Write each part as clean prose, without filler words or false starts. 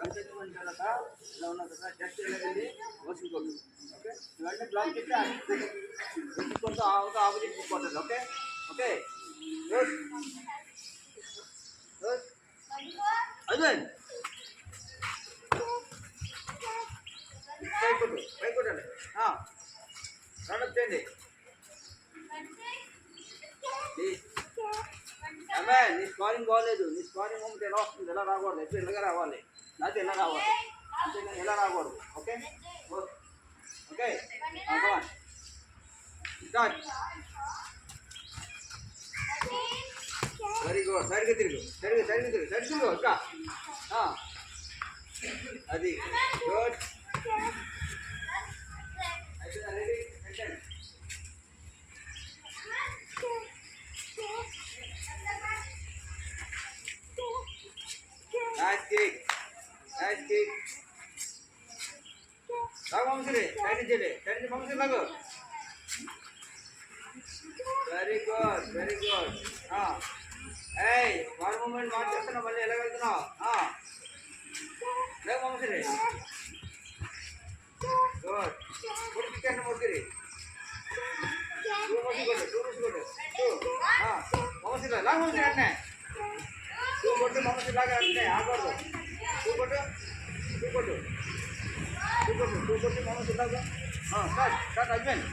కంటెస్ట్మెంట్ తర్వాత ఇలా ఉన్న కదా జస్ట్ ఇలా వెళ్ళి వసుకోండి. ఓకే, ఇవన్నీ బ్లాక్ చేస్తే కొంచెం ఆపోజిట్ కొట్టాలి. ఓకే ఓకే గుడ్ గుడ్ అదే పై కొట్టాలి. రౌండప్ చేయండి. అమ్మే నీ స్కోరింగ్ బాగోలేదు. నీ స్కోరింగ్ మూమెంట్ ఎలా వస్తుంది? ఎలా రాకూడదు, ఎప్పుడు ఇలాగా రావాలి, లేకపోతే ఎలా రావాలి, అంతే ఎలా రాకూడదు. Okay okay start. Very good. సరిగ్గా తిరుగు, సరిగ్గా తిరుగు, తిరుగు ఇంకా. అది గుడ్. రెడీ పెట్టండి. Nice kick. Nice kick. Lagu Mamsiri. Side jele. Side Mamsiri lagu. Very good. Very good. Hey, one moment marchestunna malli ela veltunnavu. Lagu Mamsiri. Good. Good kick and Mamsiri. Two Mamsiri good. Two. Mamsiri lagu Mamsiri anne. Two కొట్టు మమ్మల్ని లాగా అంటే ఆగకూడదు. Two కొట్టు మమ్మల్ని లాగా. Start start husband.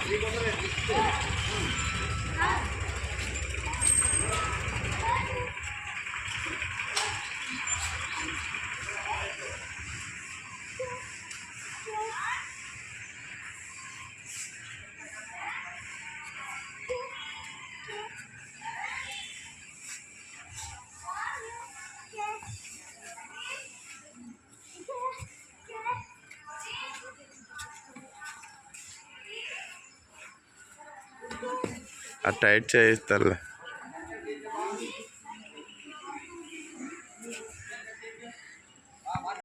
Three కొట్టలే. ఆ tight చేయిస్తారులే.